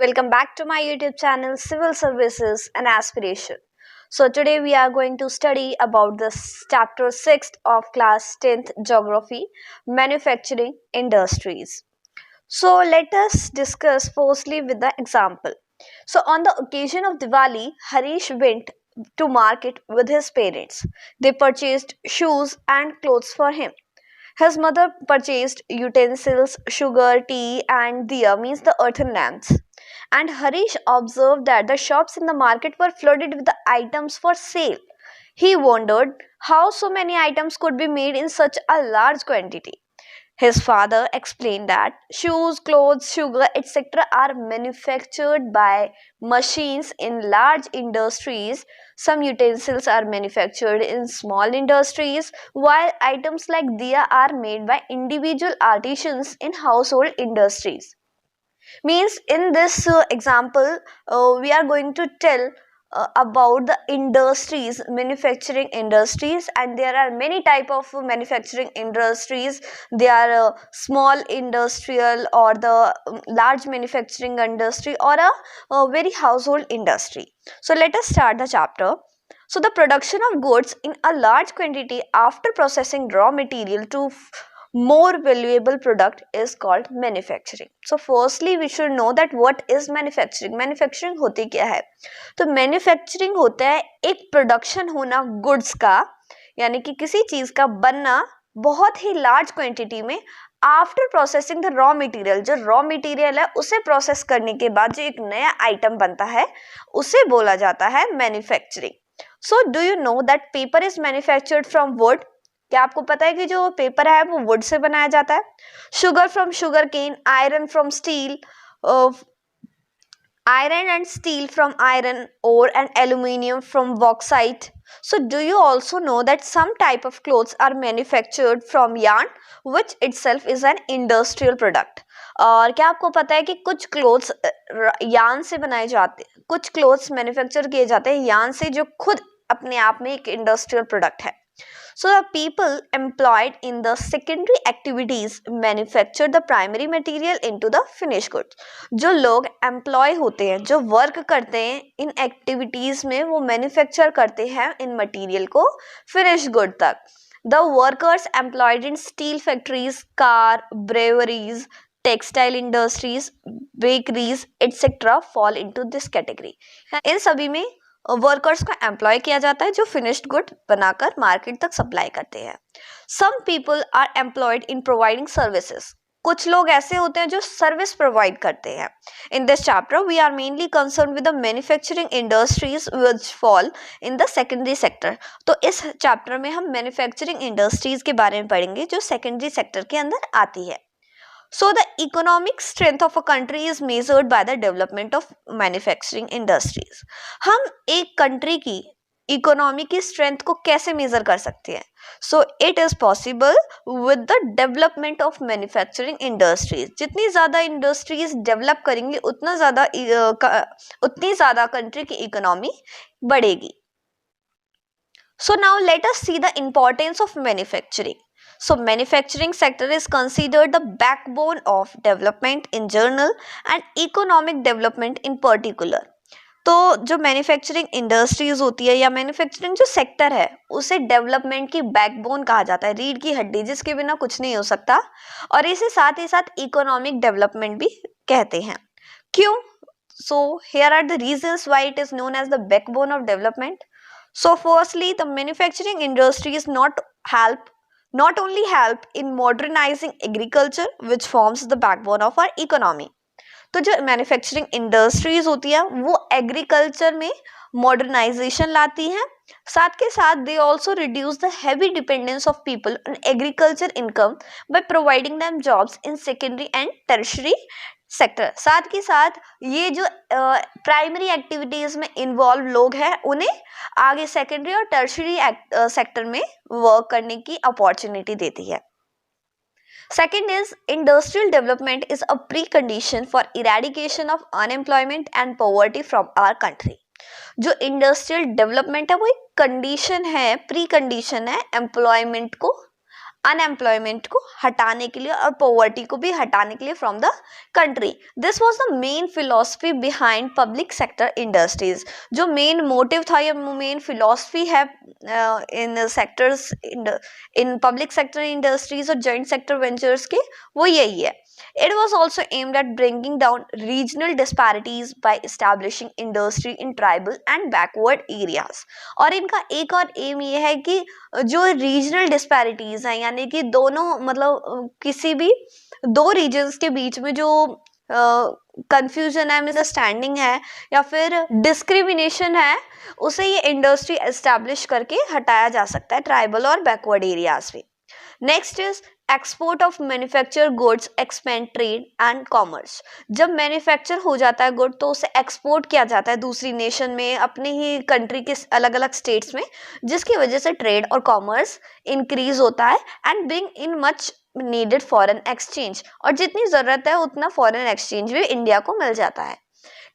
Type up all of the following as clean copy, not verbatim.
Welcome back to my YouTube channel Civil Services and Aspiration. So today we are going to study about this chapter 6 of class 10th Geography, Manufacturing Industries. So let us discuss firstly with the example. So on the occasion of Diwali, Harish went to market with his parents. They purchased shoes and clothes for him. His mother purchased utensils, sugar, tea, and diya means the earthen lamps. And Harish observed that the shops in the market were flooded with the items for sale. He wondered how so many items could be made in such a large quantity. His father explained that shoes, clothes, sugar, etc. are manufactured by machines in large industries. Some utensils are manufactured in small industries, while items like diya are made by individual artisans in household industries. Means in this example, we are going to tell about the industries, manufacturing industries, and there are many type of manufacturing industries. They are small industrial or the large manufacturing industry or a very household industry. So let us start the chapter. So the production of goods in a large quantity after processing raw material to more valuable product is called manufacturing. So firstly we should know that what is manufacturing. Manufacturing होती क्या है? तो manufacturing होता है एक production होना goods का, यानी कि किसी चीज का बनना बहुत ही लार्ज क्वांटिटी में after processing the raw material. जो रॉ मटेरियल है उसे प्रोसेस करने के बाद जो एक नया आइटम बनता है उसे बोला जाता है manufacturing. So do you know that paper is manufactured from would? क्या आपको पता है कि जो पेपर है वो वुड से बनाया जाता है? Sugar from sugar cane, iron from steel, iron and steel from iron ore, and aluminium from bauxite. So do you also know that some type of clothes are manufactured from yarn, which itself is an industrial product? और क्या आपको पता है कि कुछ clothes yarn से बनाए जाते हैं, कुछ क्लोथ्स मैन्युफैक्चर किए जाते हैं यार्न से, जो खुद अपने आप में एक इंडस्ट्रियल प्रोडक्ट है. So the people employed in the secondary activities manufacture the primary material into the finished goods. जो लोग employ होते हैं, जो work करते हैं इन activities में, वो manufacture करते हैं इन material को finished good तक. The workers employed in steel factories, car, breweries, textile industries, bakeries, etc. fall into this category. इन सभी में वर्कर्स को एम्प्लॉय किया जाता है जो फिनिश्ड गुड बनाकर मार्केट तक सप्लाई करते हैं. Some people are employed in providing services. कुछ लोग ऐसे होते हैं जो सर्विस प्रोवाइड करते हैं. In this chapter we are mainly concern with the manufacturing industries which fall in the secondary sector. तो इस चैप्टर में हम मैन्युफैक्चरिंग इंडस्ट्रीज के बारे में पढ़ेंगे जो सेकेंडरी सेक्टर के अंदर आती है. So the economic strength of a country is measured by the development of manufacturing industries. हम एक कंट्री की इकोनॉमी की स्ट्रेंथ को कैसे मेजर कर सकते हैं? So it is possible with the development of manufacturing industries. जितनी ज्यादा इंडस्ट्रीज डेवलप करेंगी उतनी ज्यादा कंट्री की इकोनॉमी बढ़ेगी. So now let us see the importance of manufacturing. So manufacturing sector is considered the backbone of development in general and economic development in particular. तो जो manufacturing industries होती है या मैन्युफैक्चरिंग जो सेक्टर है उसे डेवलपमेंट की बैकबोन कहा जाता है, रीढ़ की हड्डी जिसके बिना कुछ नहीं हो सकता, और इसे साथ ही साथ इकोनॉमिक डेवलपमेंट भी कहते हैं. क्यों? So here are the reasons why it is known as the backbone of development. So firstly the manufacturing industries not only help in modernizing agriculture which forms the backbone of our economy. तो जो manufacturing industries होती है वो agriculture में modernisation लाती हैं, साथ के साथ they also reduce the heavy dependence of people on agriculture income by providing them jobs in secondary and tertiary sector. साथ के साथ ये जो प्राइमरी एक्टिविटीज में इन्वॉल्व लोग हैं उन्हें आगे सेकेंडरी और टर्शरी सेक्टर में वर्क करने की अपॉर्चुनिटी देती है. Second is industrial development is a precondition for eradication of unemployment and poverty from our country. जो इंडस्ट्रियल डेवलपमेंट है वो एक कंडीशन है, प्री कंडीशन है एम्प्लॉयमेंट को अनएम्प्लॉयमेंट को हटाने के लिए और पॉवर्टी को भी हटाने के लिए from the country. This was the main philosophy behind public sector industries. जो मेन मोटिव था या मेन फिलॉसफी है in sectors in public sector industries और जॉइंट सेक्टर वेंचर्स के, वो यही है। It was also aimed at bringing down regional disparities by establishing industry in tribal and backward areas। और इनका एक और एम ये है कि जो रीजनल डिस्पैरिटीज हैं, यानी कि दोनों मतलब किसी भी दो रीजन्स के बीच में जो कंफ्यूजन है, मिसअंडरस्टैंडिंग है या फिर डिस्क्रिमिनेशन है, उसे ये इंडस्ट्री एस्टैब्लिश करके हटाया जा सकता है ट्राइबल और बैकवर्ड एरियाज में। Next is export of manufacture goods, expand trade and commerce. जब मैन्युफैक्चर हो जाता है गुड तो उसे एक्सपोर्ट किया जाता है दूसरी नेशन में, अपने ही कंट्री के अलग अलग स्टेट्स में, जिसकी वजह से ट्रेड और कॉमर्स इंक्रीज होता है and bring in much needed foreign exchange. और जितनी जरूरत है उतना फॉरेन एक्सचेंज भी इंडिया को मिल जाता है।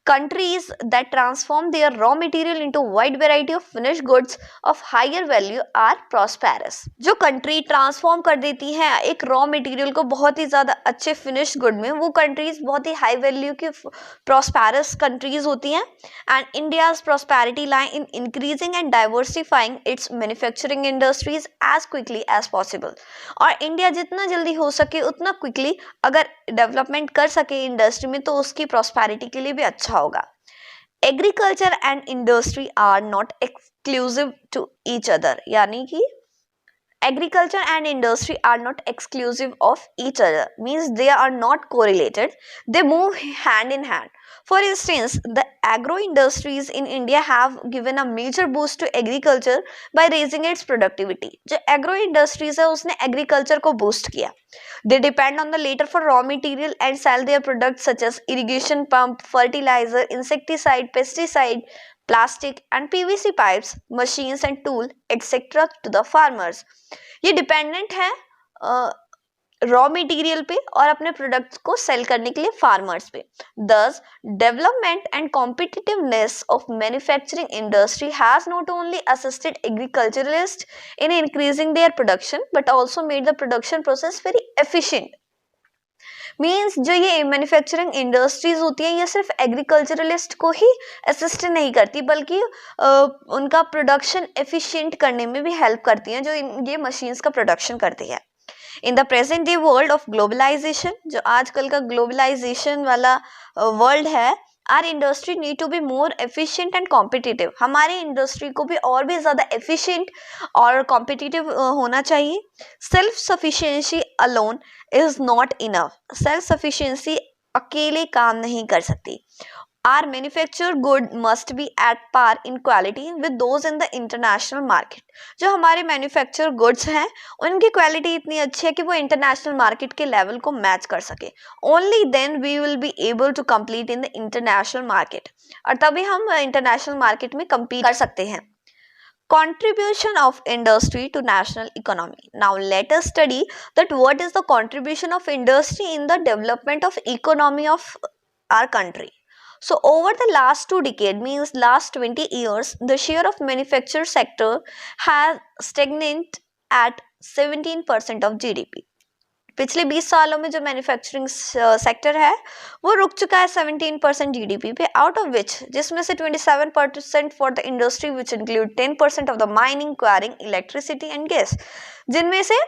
Countries that transform their raw material into wide variety of finished goods of higher value are prosperous। जो कंट्री ट्रांसफॉर्म कर देती है एक रॉ मटेरियल को बहुत ही ज्यादा अच्छे फिनिश्ड गुड में, वो कंट्रीज बहुत ही हाई वैल्यू की प्रॉस्पेरस कंट्रीज होती हैं। And India's prosperity lie in increasing and diversifying its manufacturing industries as quickly as possible. और इंडिया जितना जल्दी हो सके उतना क्विकली अगर डेवलपमेंट कर सके इंडस्ट्री में तो उसकी प्रॉस्पेरिटी के लिए भी अच्छा होगा। Agriculture and industry are not exclusive to each other, यानी कि agriculture and industry are not exclusive of each other, means they are not correlated, they move hand in hand. For instance, the agro industries in India have given a major boost to agriculture by raising its productivity। जो agro industries है उसने agriculture को boost किया। They depend on the latter for raw material and sell their products such as irrigation pump, fertilizer, insecticide, pesticide, plastic and PVC pipes, machines and tool etc. to the farmers। ये dependent है raw material पे और अपने products को cell करने के लिए farmers पे। Thus, development and competitiveness of manufacturing industry has not only assisted agriculturalists in increasing their production but also made the production process very efficient। Means जो ये मैन्युफैक्चरिंग इंडस्ट्रीज होती हैं ये सिर्फ एग्रीकल्चरलिस्ट को ही असिस्ट नहीं करती बल्कि उनका प्रोडक्शन एफिशिएंट करने में भी हेल्प करती हैं, जो ये मशीन्स का प्रोडक्शन करती है। In the present day world of globalisation, जो आजकल का ग्लोबलाइजेशन वाला वर्ल्ड है, our industry need to be more efficient and competitive. हमारी इंडस्ट्री को भी और भी ज़्यादा एफिशिएंट और कॉम्पिटिटिव होना चाहिए। Self sufficiency alone is not enough. Self sufficiency अकेले काम नहीं कर सकती। Our manufactured good must be at par in quality with those in the international market। जो हमारे मैन्युफैक्चर गुड्स हैं उनकी क्वालिटी इतनी अच्छी है कि वो इंटरनेशनल मार्केट के लेवल को मैच कर सके। Only then we will be able to compete in the international market, और तभी हम इंटरनेशनल मार्केट में कम्पीट कर सकते हैं। Contribution of industry to national economy। Now let us study that what is the contribution of industry in the development of economy of our country। So over the last 2 decades, means last 20 years, the share of manufacturing sector has stagnant at 17% of GDP। पिछले 20 सालों में जो manufacturing sector है वो रुक चुका है 17% GDP पे, आउट ऑफ विच जिसमें से 27% for the industry which include 10% of the mining, quarrying, electricity and gas, जिनमें से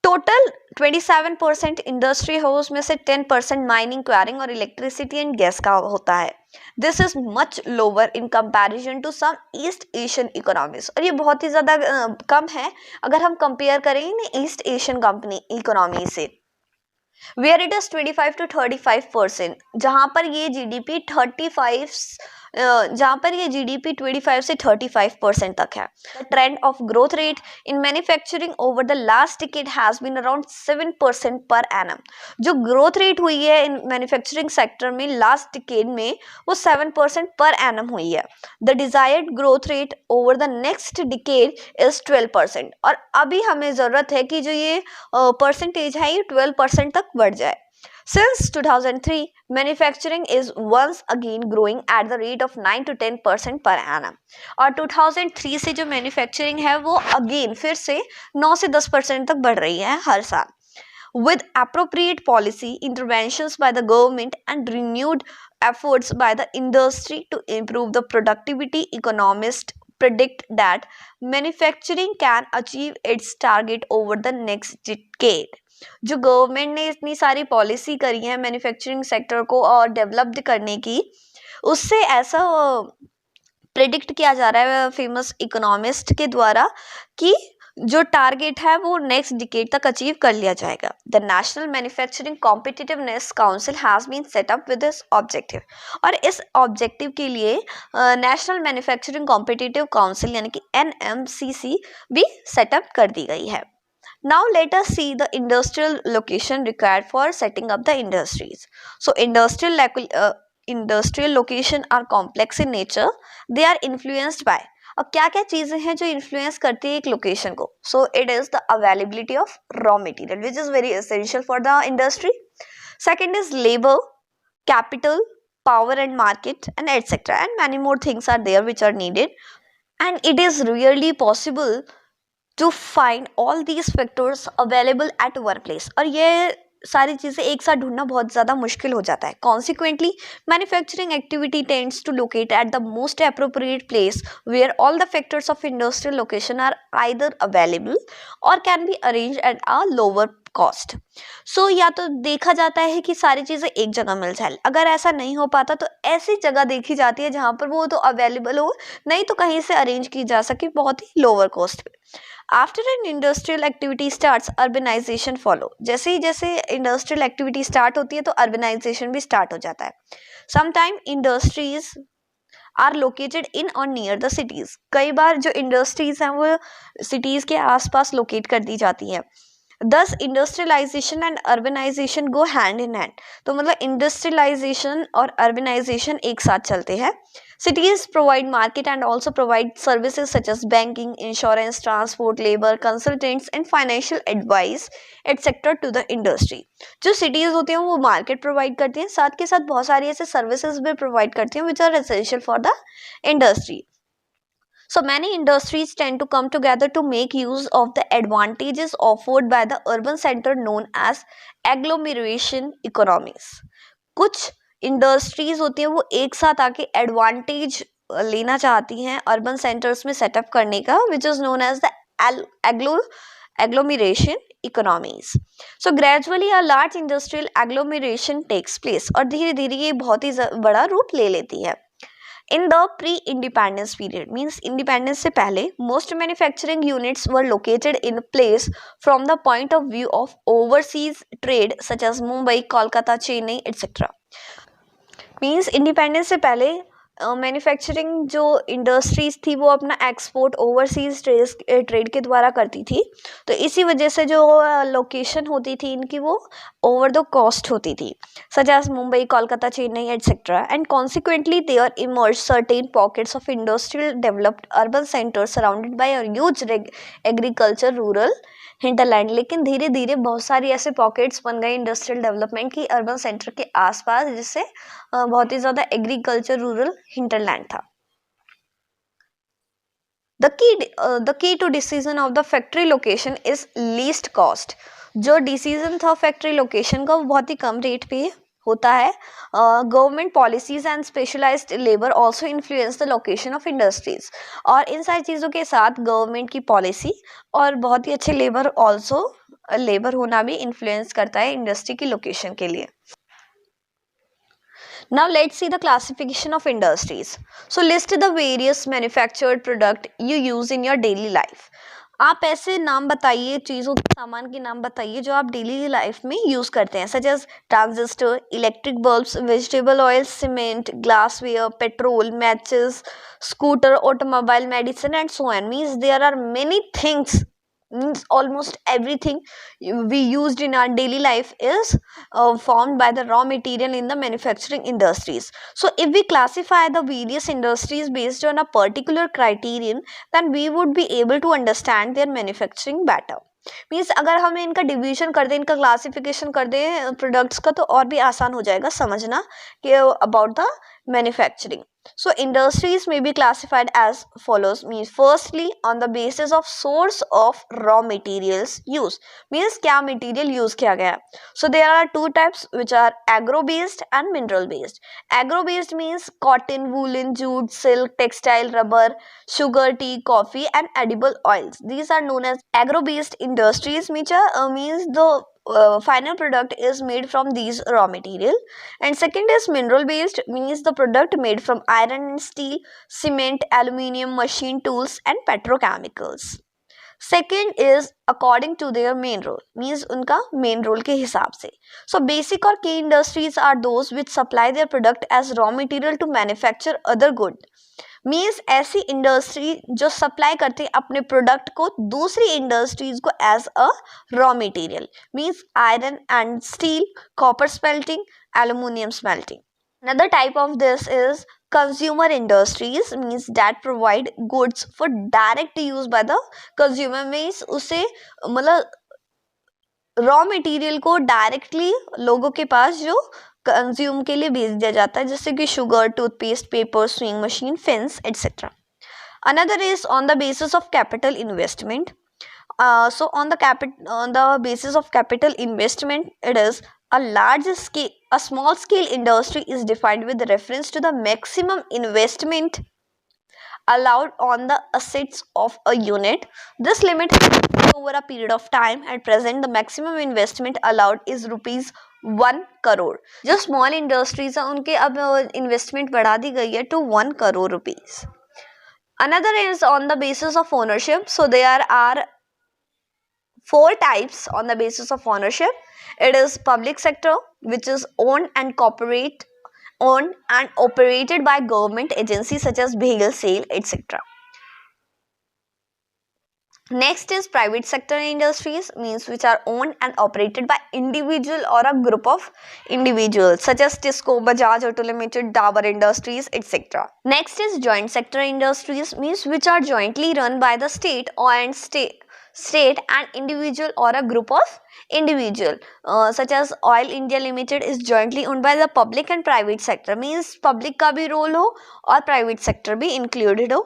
टोटल 27% इंडस्ट्री हो उसमें से 10% माइनिंग, क्वायरिंग और इलेक्ट्रिसिटी एंड गैस का होता है। This is much lower in comparison to some East Asian economies, और ये बहुत ही ज़्यादा कम है अगर हम कंपेयर करें ईस्ट एशियन कंपनी इकोनॉमी से। वेयर इट इज 25 to 35%, जहाँ पर ये जीडीपी 25 से 35% तक है। The trend of growth rate in manufacturing over the last decade has been around 7% per annum. जो ग्रोथ रेट हुई है इन मैन्युफैक्चरिंग सेक्टर में लास्ट डिकेड में वो 7% पर एनम हुई है। The desired growth rate over the next decade is 12%, और अभी हमें ज़रूरत है कि जो ये परसेंटेज है ये 12% तक बढ़ जाए। Since 2003, manufacturing is once again growing at the rate of 9 to 10% per annum. और 2003 से जो मैन्युफैक्चरिंग है वो अगेन फिर से 9 से 10% तक बढ़ रही है हर साल. With appropriate policy interventions by the government and renewed efforts by the industry to improve the productivity, economists predict that manufacturing can achieve its target over the next decade. जो गवर्नमेंट ने इतनी सारी पॉलिसी करी है manufacturing sector को और developed करने की, उससे ऐसा प्रिडिक्ट किया जा रहा है फेमस इकोनॉमिस्ट के द्वारा कि जो टारगेट है वो नेक्स्ट डिकेड तक अचीव कर लिया जाएगा. The National Manufacturing Competitiveness Council has been set up with this objective. और इस ऑब्जेक्टिव के लिए नेशनल मैन्युफैक्चरिंग कॉम्पिटिटिव काउंसिल यानी कि NMCC भी सेटअप कर दी गई है. Now let us see the industrial location required for setting up the industries. So industrial location are complex in nature. They are influenced by. अब क्या क्या चीजें हैं जो इन्फ्लुएंस करती है एक लोकेशन को? So it is the availability of raw material which is very essential for the industry. Second is labor, capital, power and market and etc. And many more things are there which are needed. And it is really possible to find all these factors available at one place. और ये सारी चीज़ें एक साथ ढूंढना बहुत ज़्यादा मुश्किल हो जाता है. Consequently, manufacturing activity tends to locate at the most appropriate place where all the factors of industrial location are either available or can be arranged at a lower cost. So या तो देखा जाता है कि सारी चीज़ें एक जगह मिल जाए. अगर ऐसा नहीं हो पाता तो ऐसी जगह देखी जाती है जहाँ पर वो तो अवेलेबल हो, नहीं तो कहीं से अरेंज की जा सके बहुत ही लोअर कॉस्ट पे. After an industrial activity starts urbanisation follow. जैसे इंडस्ट्रियल एक्टिविटी स्टार्ट होती है तो अर्बनाइजेशन भी स्टार्ट हो जाता है. Sometime industries are located in और नियर द सिटीज. कई बार जो इंडस्ट्रीज हैं वो सिटीज के आसपास लोकेट कर दी जाती हैं. Thus industrialization and urbanization go hand in hand. तो मतलब इंडस्ट्रियलाइजेशन और अर्बनाइजेशन एक साथ चलते हैं. Cities provide market and also provide services such as banking, insurance, transport, labor, consultants and financial advice etc. to the industry. जो cities होती हैं वो मार्केट प्रोवाइड करती हैं, साथ के साथ बहुत सारी ऐसे सर्विसेज भी प्रोवाइड करती हैं which are essential for the industry. So many industries tend to come together to make use of the advantages offered by the urban center known as agglomeration economies. कुछ इंडस्ट्रीज होती हैं वो एक साथ आके एडवांटेज लेना चाहती हैं अर्बन सेंटर्स में सेटअप करने का, which is known as the agglomeration economies. So gradually a large industrial agglomeration takes place और धीरे धीरे ये बहुत ही बड़ा रूप ले लेती है. In the pre-independence period, means independence से पहले, most manufacturing units were located in place from the point of view of overseas trade such as Mumbai, Kolkata, Chennai, etc. Means independence से पहले मैन्युफैक्चरिंग जो इंडस्ट्रीज थी वो अपना export overseas trade के द्वारा करती थी. तो इसी वजह से जो लोकेशन होती थी इनकी वो ओवर द कॉस्ट होती थी, सच as Mumbai, Kolkata, Chennai etcetera. And consequently there emerge certain pockets of industrial developed urban centres surrounded by a huge agriculture rural hinterland. लेकिन धीरे धीरे बहुत सारी ऐसे पॉकेट्स बन गए इंडस्ट्रियल डेवलपमेंट की अर्बन सेंटर के आसपास, जिससे बहुत ही ज्यादा एग्रीकल्चर रूरल हिंटरलैंड था. The key to decision of the factory location is least cost. जो डिसीजन था फैक्ट्री लोकेशन का वो बहुत ही कम रेट पे होता है. Government policies and specialised labour also influence the location of industries. और इन सारी चीज़ों के साथ गवर्नमेंट की पॉलिसी और बहुत ही अच्छे लेबर होना भी इन्फ्लुएंस करता है इंडस्ट्री की लोकेशन के लिए. Now let's see the classification of industries. So list the various manufactured product you use in your daily life. आप ऐसे नाम बताइए, चीज़ों के सामान के नाम बताइए जो आप डेली लाइफ में यूज़ करते हैं, such as transistor, electric bulbs, vegetable oil, cement, glassware, petrol, matches, scooter, automobile, medicine and so on. Means there are many things, means almost everything we used in our daily life is formed by the raw material in the manufacturing industries. So if we classify the various industries based on a particular criterion, then we would be able to understand their manufacturing better. Means अगर हम इनका division कर दें, इनका classification कर दें products का, तो और भी आसान हो जाएगा समझना कि about the manufacturing. So industries may be classified as follows, means firstly on the basis of source of raw materials use, means क्या material use किया गया. So there are two types which are agro based and mineral based. Agro based means cotton, woolen, jute, silk, textile, rubber, sugar, tea, coffee and edible oils. These are known as agro based industries, which means the final product is made from these raw material. And second is mineral based, means the product made from iron and steel, cement, aluminium, machine tools and petrochemicals. Second is according to their main role, means उनका main role के हिसाब से. So basic और key industries are those which supply their product as raw material to manufacture other good. मीन्स ऐसी industry जो supply करती है अपने प्रोडक्ट को दूसरी इंडस्ट्रीज को as a raw material, means iron and steel, copper smelting, aluminium smelting. Another type of this is consumer industries, means that provide goods for direct use by the consumer, means उसे मतलब raw material को directly लोगों के पास जो consume के लिए भेज दिया जाता है, जैसे कि sugar, toothpaste, paper, swing machine, fence etcetera. Another is on the basis of capital investment. So on the basis of capital investment, it is a small scale industry is defined with reference to the maximum investment allowed on the assets of a unit. This limit is over a period of time. At present, the maximum investment allowed is rupees 1 crore. जो small industries हैं उनके अब investment बढ़ा दी गई है to 1 crore rupees. Another is on the basis of ownership. So there are 4 types on the basis of ownership. It is public sector, which is owned and operated by government agencies such as BHEL, SAIL, etc. Next is private sector industries, means which are owned and operated by individual or a group of individuals such as Tisco, Bajaj Auto Limited, Dabur Industries, etc. Next is joint sector industries, means which are jointly run by the state and individual or a group of individual, such as Oil India Limited is jointly owned by the public and private sector, means public का भी role हो और private sector भी included हो.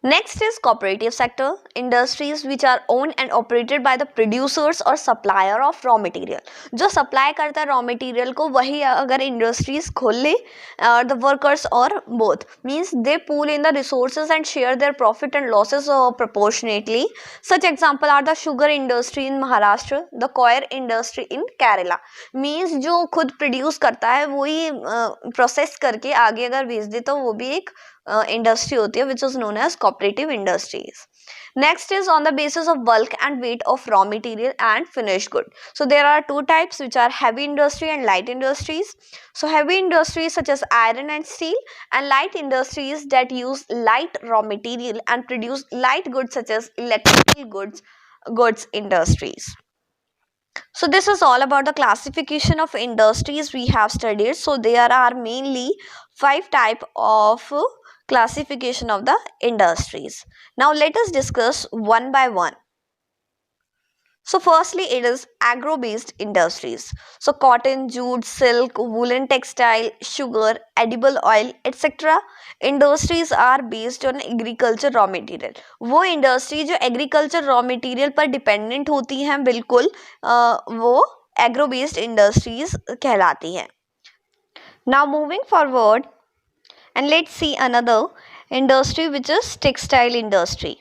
Next is cooperative sector industries, which are owned and operated by the producers or supplier of raw material. जो supply करता है raw material को वही अगर industries खोल ले, the workers or both, means they pool in the resources and share their profit and losses proportionately. Such example are the sugar industry in Maharashtra, the coir industry in Kerala. means जो खुद produce करता है वही process करके आगे अगर भेज दे तो वो भी एक industry होती है, which is known as cooperative industries. Next is on the basis of bulk and weight of raw material and finished good. So there are 2 types, which are heavy industry and light industries. So heavy industries such as iron and steel, and light industries that use light raw material and produce light goods such as electrical goods industries. So this is all about the classification of industries we have studied. So there are mainly 5 type of classification of the industries. Now let us discuss one by one. So firstly, it is agro-based industries. So cotton, jute, silk, woolen textile, sugar, edible oil, etc. industries are based on agriculture raw material. वो industry जो agriculture raw material पर dependent होती हैं बिल्कुल, वो agro-based industries कहलाती हैं. Now moving forward, and let's see another industry, which is textile industry.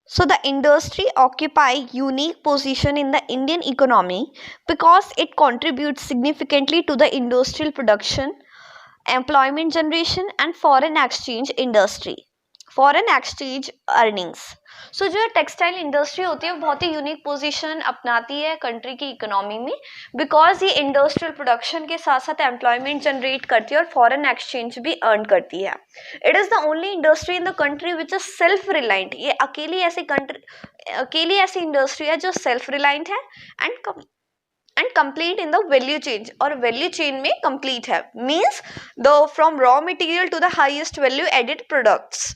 So the industry occupy unique position in the Indian economy because it contributes significantly to the industrial production, employment generation and foreign exchange earnings. So जो textile industry होती है वो बहुत ही unique position अपनाती है country की economy में, because ये इंडस्ट्रियल प्रोडक्शन के साथ साथ एम्प्लॉयमेंट जनरेट करती है और फॉरेन एक्सचेंज भी अर्न करती है. It is the only industry in the country which is self reliant. ये अकेली ऐसी इंडस्ट्री है जो सेल्फ रिलायंट है and complete in the value chain, और वैल्यू चेन में कंप्लीट है, means the from raw material to the highest value added products.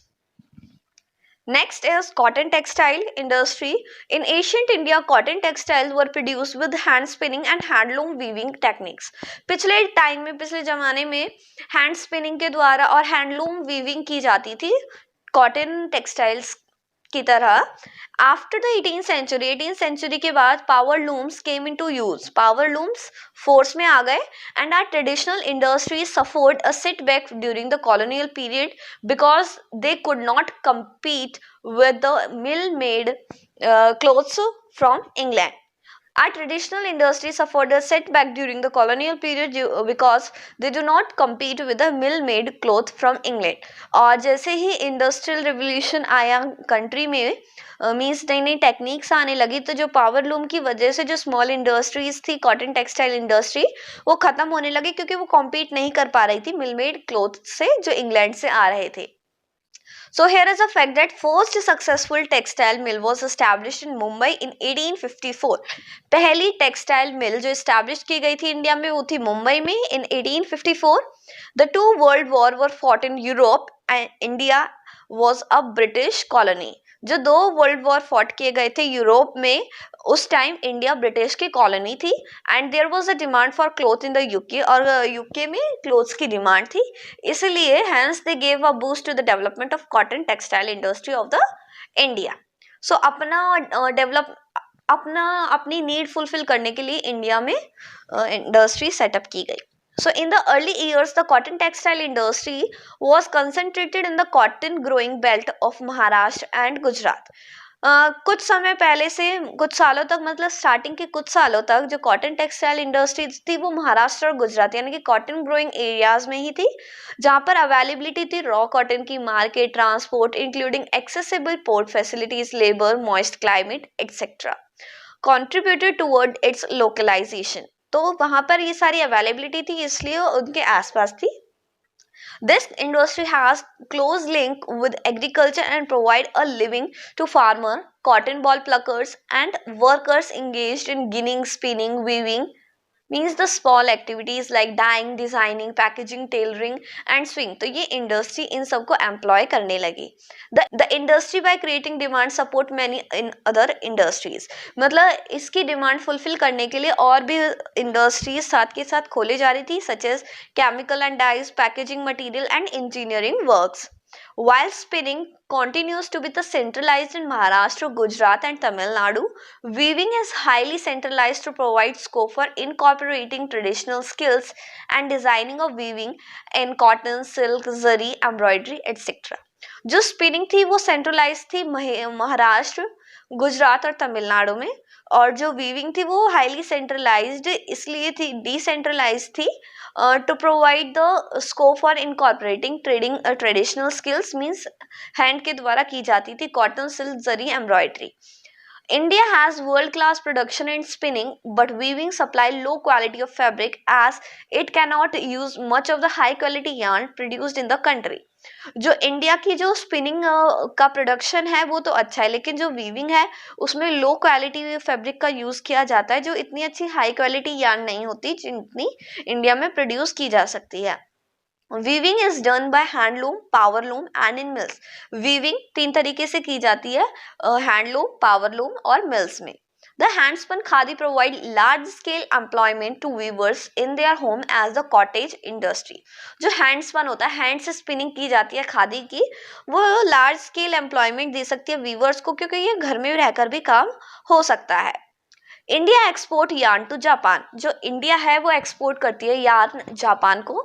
Next is cotton textile industry. In ancient India, cotton textiles were produced with hand spinning and handloom weaving techniques. पिछले time में, पिछले जमाने में hand spinning के द्वारा और handloom weaving की जाती थी कॉटन टेक्सटाइल्स की तरह. आफ्टर द 18th century के बाद power looms came into use. Power looms force में आ गए and our traditional industries suffered a setback during the colonial period because they could not compete with the mill made clothes from England. Our traditional industries suffered a setback during the colonial period because they do not compete with the mill-made cloth from England. और जैसे ही industrial revolution आया country में, means नई नई techniques आने लगी, तो जो पावर लूम की वजह से जो स्मॉल इंडस्ट्रीज थी, कॉटन टेक्सटाइल इंडस्ट्री, वो खत्म होने लगी क्योंकि वो कॉम्पीट नहीं कर पा रही थी मिल मेड क्लोथ से जो इंग्लैंड से आ रहे थे. So here is a fact that first successful textile mill was established in Mumbai in 1854. पहली टेक्सटाइल मिल जो established की गई थी इंडिया में वो थी मुंबई में in 1854. The two world war were fought in Europe and India was a British colony. जो दो वर्ल्ड वॉर फॉट किए गए थे यूरोप में, उस टाइम इंडिया ब्रिटिश की कॉलोनी थी and there was a demand for cloth in the UK, और यूके में क्लोथ्स की डिमांड थी, इसलिए hence they gave a boost to the development of cotton textile industry of the India. So अपनी need fulfil करने के लिए India में इंडस्ट्री सेटअप की गई. So in the early years, the cotton textile industry was concentrated in the cotton growing belt of Maharashtra and Gujarat. कुछ समय पहले से कुछ सालों तक, मतलब स्टार्टिंग के कुछ सालों तक जो कॉटन टेक्सटाइल इंडस्ट्री थी वो महाराष्ट्र और गुजरात यानी कि कॉटन ग्रोइंग एरियाज में ही थी, जहाँ पर अवेलेबिलिटी थी रॉ कॉटन की, market, transport including accessible port facilities, labour, moist climate etcetera contributed toward its localization. तो वहां पर ये सारी अवेलेबिलिटी थी इसलिए उनके आसपास थी. This industry has close link with agriculture and provide a living to farmer, cotton ball pluckers and workers engaged in ginning, spinning, weaving, means the small activities like dyeing, designing, packaging, tailoring and sewing. तो ये industry in सबको employ करने लगी. The industry by creating demand support many in other industries. मतलब इसकी demand fulfil करने के लिए और भी इंडस्ट्रीज साथ के साथ खोले जा रही थी, सच एज chemical and dyes, packaging material and engineering works. While spinning continues to be the centralized in Maharashtra, Gujarat and Tamil Nadu, weaving is highly centralized to provide scope for incorporating traditional skills and designing of weaving in cotton, silk, zari, embroidery, etc. जो spinning थी वो centralise थी महाराष्ट्र, गुजरात और तमिलनाडु में, और जो weaving थी वो हाईली सेंट्रलाइज्ड इसलिए थी, डिसेंट्रलाइज थी, to provide the scope for incorporating traditional skills, means hand के द्वारा की जाती थी cotton, silk, zari, embroidery. India has world-class production in spinning, but weaving supply low quality of fabric as it cannot use much of the high-quality yarn produced in the country. जो India की जो spinning का production है वो तो अच्छा है, लेकिन जो वीविंग है उसमें लो क्वालिटी फैब्रिक का यूज किया जाता है, जो इतनी अच्छी हाई क्वालिटी यार्न नहीं होती जितनी इंडिया में प्रोड्यूस की जा सकती है. Weaving is done by handloom, powerloom and in mills. Weaving तीन तरीके से की जाती है, हैंडलूम, पावरलूम और मिल्स में. The handspun khadi provide large scale employment to weavers in their home as the cottage industry. जो handspun होता है, हैंड से स्पिनिंग की जाती है खादी की, वो लार्ज स्केल एम्प्लॉयमेंट दे सकती है वीवर्स को, क्योंकि ये घर में रहकर भी काम हो सकता है. India export yarn to Japan. जो इंडिया है वो एक्सपोर्ट करती है यार्न जापान को.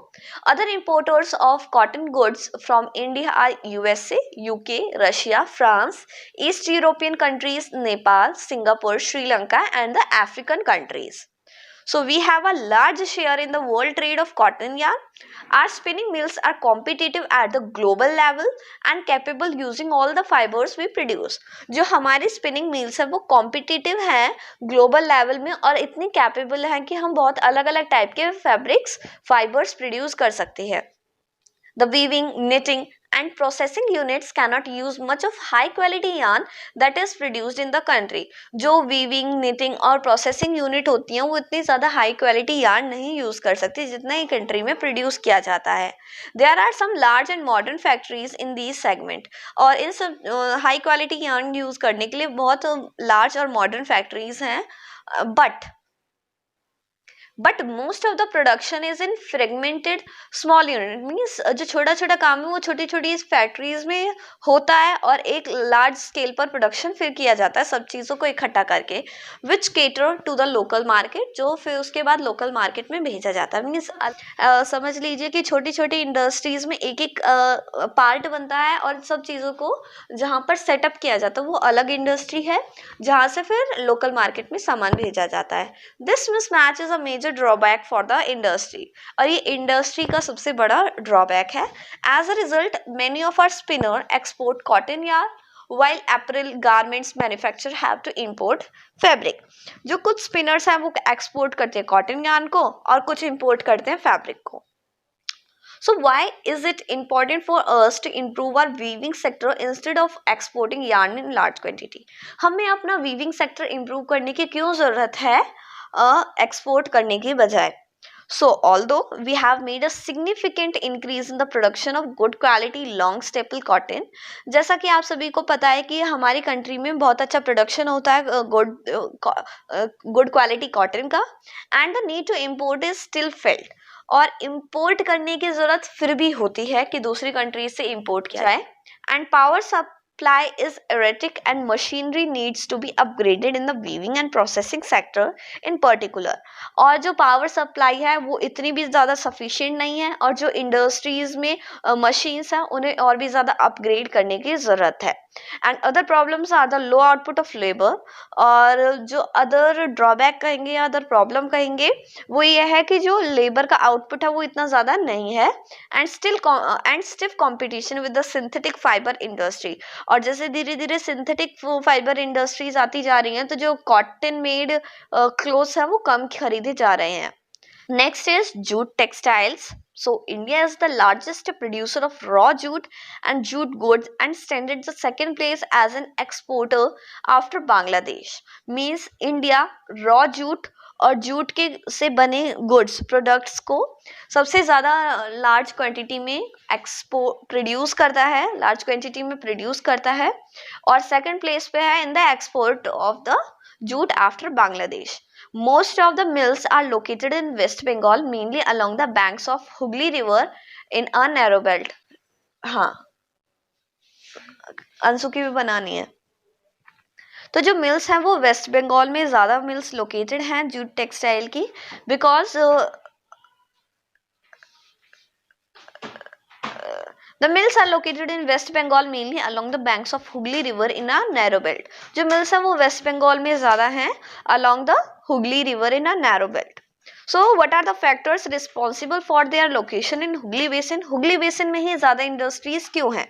Other importers of cotton goods from India are USA, UK, Russia, France, East European countries, Nepal, Singapore, Sri Lanka and the African countries. So we have a large share in the world trade of cotton yarn. Our spinning mills are competitive at the global level and capable using all the fibers we produce. जो हमारी spinning mills है वो competitive है global level में और इतनी capable है कि हम बहुत अलग अलग टाइप के fabrics, fibers produce कर सकते हैं. The weaving, knitting, and processing units cannot use much of high quality yarn that is produced in the country. जो weaving, knitting और processing unit होती हैं वो इतनी ज़्यादा high quality yarn नहीं use कर सकती जितना ही country में produce किया जाता है. There are some large and modern factories in these segment. और इन सब high quality yarn use करने के लिए बहुत large और modern factories हैं. But most of the production is in fragmented small unit. Means जो छोटा छोटा काम है वो छोटी छोटी इस फैक्ट्रीज में होता है और एक लार्ज स्केल पर प्रोडक्शन फिर किया जाता है सब चीज़ों को इकट्ठा करके, which cater to the local market, जो फिर उसके बाद लोकल मार्केट में भेजा जाता है. मीन्स समझ लीजिए कि छोटी छोटी इंडस्ट्रीज में एक एक पार्ट बनता है और सब चीज़ों को जहाँ पर सेटअप किया जाता है वो अलग इंडस्ट्री है जहाँ से फिर लोकल मार्केट में सामान भेजा जाता है. This mismatch is a major drawback for the industry, और ये इंडस्ट्री का सबसे बड़ा ड्रॉबैक है. As a result many of our spinner export cotton yarn while apparel garments manufacturer have to import fabric. जो कुछ स्पिनर्स हैं वो एक्सपोर्ट करते हैं कॉटन yarn को और कुछ इंपोर्ट करते हैं फैब्रिक को. So why is it important for us to improve our weaving sector instead of exporting yarn in large quantity? हमें अपना weaving sector improve करने की क्यों ज़रूरत है export करने की बजाय? So although we have made a significant increase in the production of good quality long staple cotton, जैसा कि आप सभी को पता है कि हमारी कंट्री में बहुत अच्छा प्रोडक्शन होता है गुड क्वालिटी कॉटन का, and the need to import is still felt, और इम्पोर्ट करने की ज़रूरत फिर भी होती है कि दूसरी कंट्री से इम्पोर्ट किया जाए. And power supply is erratic and machinery needs to be upgraded in the weaving and processing sector in particular. और जो पावर सप्लाई है वो इतनी भी ज़्यादा सफिशिएंट नहीं है और जो इंडस्ट्रीज में मशीन्स हैं उन्हें और भी ज़्यादा अपग्रेड करने की ज़रूरत है. And other problems are the low output of labour, और जो अदर ड्रॉबैक कहेंगे या अदर प्रॉब्लम कहेंगे वो ये है कि जो लेबर का आउटपुट है वो इतना ज़्यादा नहीं है. And stiff competition with the synthetic fibre industry, और जैसे धीरे धीरे सिंथेटिक फाइबर इंडस्ट्रीज आती जा रही हैं तो जो कॉटन मेड क्लोथ्स है वो कम खरीदे जा रहे हैं. Next is jute textiles. So India is the largest producer of raw jute and jute goods and stands the second place as an exporter after Bangladesh. Means India raw jute और jute के से बने goods products को सबसे ज़्यादा large quantity में produce करता है, लार्ज क्वांटिटी में प्रोड्यूस करता है, और सेकंड प्लेस पे है in the export of the jute after Bangladesh. Most of the mills are located in West Bengal, mainly along the banks of Hooghly River in a narrow belt. हाँ, अंशु की भी बनानी है. तो जो मिल्स हैं वो वेस्ट बंगाल में ज़्यादा मिल्स लोकेटेड हैं जूट टेक्सटाइल की, because The mills are located in West Bengal mainly along the banks of Hooghly River in a narrow belt. जो मिल्स हैं वो वेस्ट बंगाल में ज़्यादा हैं along the Hooghly River in a narrow belt. So what are the factors responsible for their location in Hooghly Basin? Hooghly Basin में ही ज़्यादा industries क्यों हैं?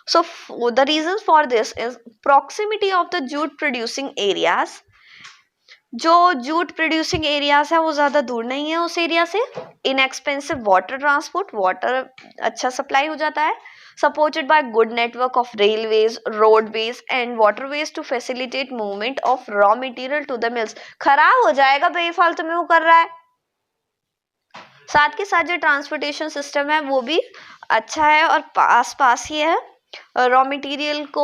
So the reasons for this is proximity of the jute producing areas. जो jute producing areas है वो ज़्यादा दूर नहीं है उस एरिया से. इनएक्सपेंसिव वाटर ट्रांसपोर्ट, वाटर अच्छा सप्लाई हो जाता है. Supported by good network of railways, roadways and waterways to facilitate movement of raw material to the mills. खराब हो जाएगा बेफालतू में वो कर रहा है. साथ के साथ जो ट्रांसपोर्टेशन सिस्टम है वो भी अच्छा है और पास पास ही है. रॉ मटेरियल को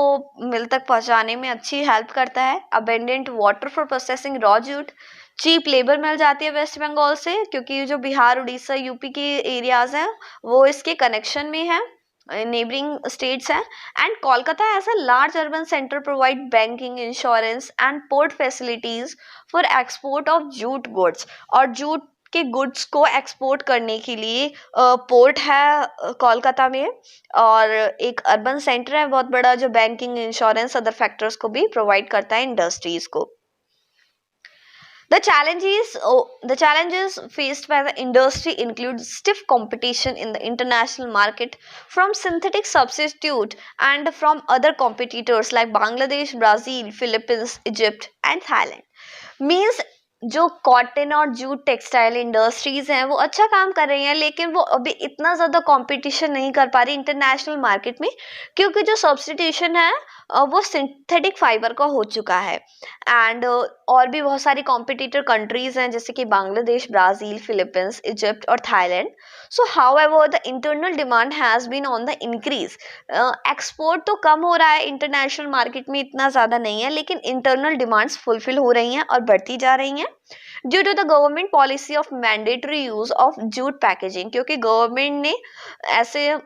मिल तक पहुंचाने में अच्छी हेल्प करता है. Abundant water for processing raw jute. Cheap labour मिल जाती है वेस्ट बंगाल से, क्योंकि जो बिहार, उड़ीसा, यूपी के एरियाज हैं वो इसके कनेक्शन में है, नेबरिंग स्टेट्स हैं. And Kolkata as a large urban centre provide banking, insurance and port facilities for export of jute goods. और जूट के गुड्स को एक्सपोर्ट करने के लिए पोर्ट है कोलकाता में, और एक अर्बन सेंटर है बहुत बड़ा जो बैंकिंग, इंश्योरेंस, अदर फैक्टर्स को भी प्रोवाइड करता है इंडस्ट्रीज को. The challenges faced by the industry include stiff competition in the international market from synthetic substitute and from other competitors like Bangladesh, Brazil, Philippines, Egypt and Thailand. Means जो cotton और jute textile industries हैं वो अच्छा काम कर रही हैं, लेकिन वो अभी इतना ज़्यादा कंपटीशन नहीं कर पा रही इंटरनेशनल मार्केट में, क्योंकि जो सब्स्टिट्यूशन है वो सिंथेटिक फाइबर का हो चुका है। एंड और भी बहुत सारी कॉम्पिटिटर कंट्रीज हैं जैसे कि बांग्लादेश, ब्राज़ील, फिलीपींस, इजिप्ट और Thailand. So however the internal demand has been on the increase. Export तो कम हो रहा है, इंटरनेशनल मार्केट में इतना ज़्यादा नहीं है, लेकिन इंटरनल डिमांड्स फुलफिल हो रही हैं और बढ़ती जा रही हैं due to the government policy of mandatory use of jute packaging, क्योंकि गवर्नमेंट ने ऐसे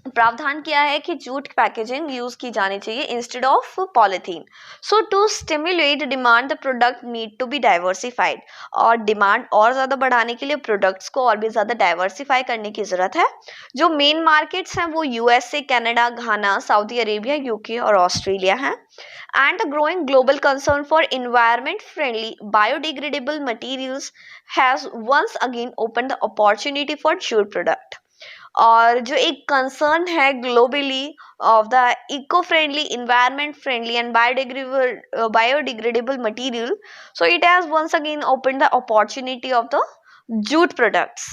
प्रावधान किया है कि जूट पैकेजिंग यूज की जानी चाहिए instead of polythene. So to stimulate demand the product need to be diversified, और डिमांड और ज़्यादा बढ़ाने के लिए प्रोडक्ट्स को और भी ज़्यादा डाइवर्सिफाई करने की ज़रूरत है। जो मेन मार्केट्स हैं वो यूएसए, कनाडा, घाना, सऊदी अरेबिया, यूके और ऑस्ट्रेलिया हैं। And the growing global concern for environment friendly biodegradable materials has once again opened the opportunity for jute product। और जो एक कंसर्न है globally of the eco friendly, environment friendly and biodegradable material, so it has once again opened the opportunity of the jute products।